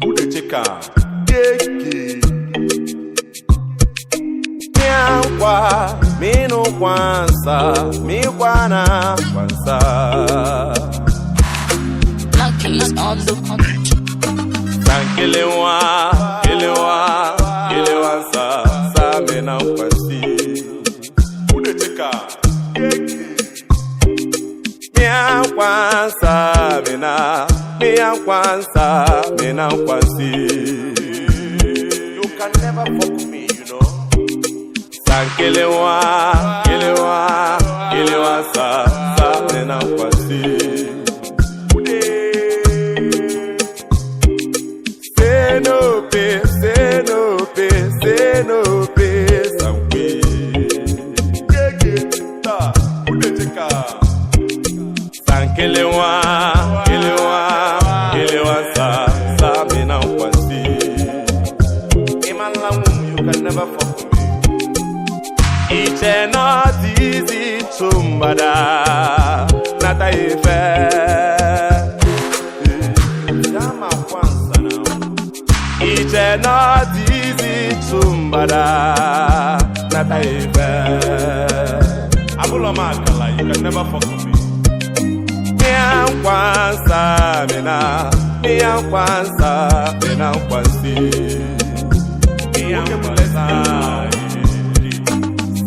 Ude cheka keke Miankwa minu kwansa mikwana kwansa Lucky's on the punch. Sankelewa kelewa sa mena kwasi Ude cheka keke Miankwansa mena kwasi You can never fuck me, you know. Sankelewa sa mena kwasi Say no pay, sankwe Ude cheka Sankelewa sa mena kwasi Imanlamu, you can never fuck with me. It's not easy to mbada Nata ife Jama kwanza now. It's not easy to mbada Nata ife Abulo makala, you can never fuck with me. Miankwansa mena kwasi Miankwansa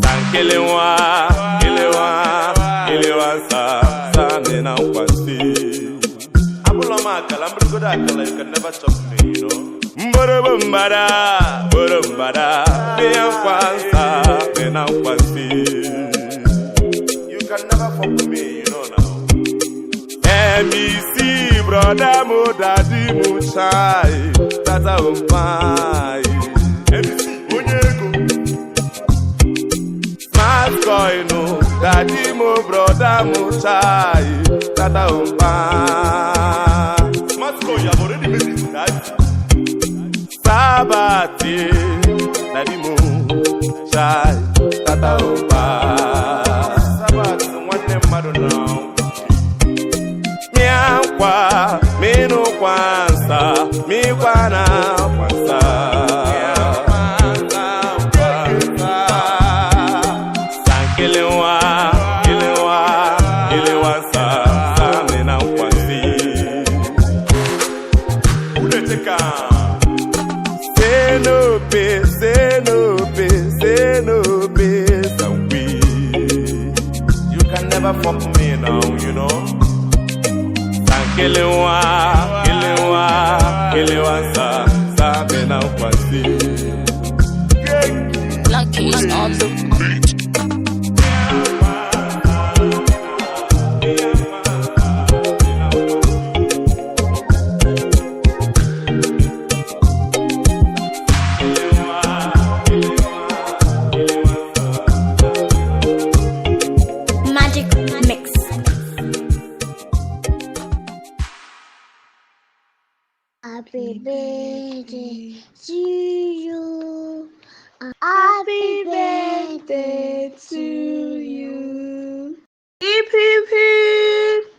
Sankelewa sa mena kwasi Abulo makala, I'm good akala, you can never chop me, you know. Mbada Miankwansa mena kwasi You can never fuck with me, you know now. MEC, brother, mo daddy, mo chai, tata umpai. MEC, onyego. Smart coin, no, daddy, mo brother, mo chai, tata umpai. Smart coin, I've already made it, daddy. Sabati, daddy, mo chai, tata umpai. Sabati, one name, now. Miankwa minu kwansa mikwana kwansa Sankelewa sa mena kwasi Ude cheka Say no pay, sankwe You can never fuck me now, you know. Kelewa sa mena kwasi Lucky's on the punch. Magic mix. Happy birthday to you. Happy birthday to you. Hip hip hip.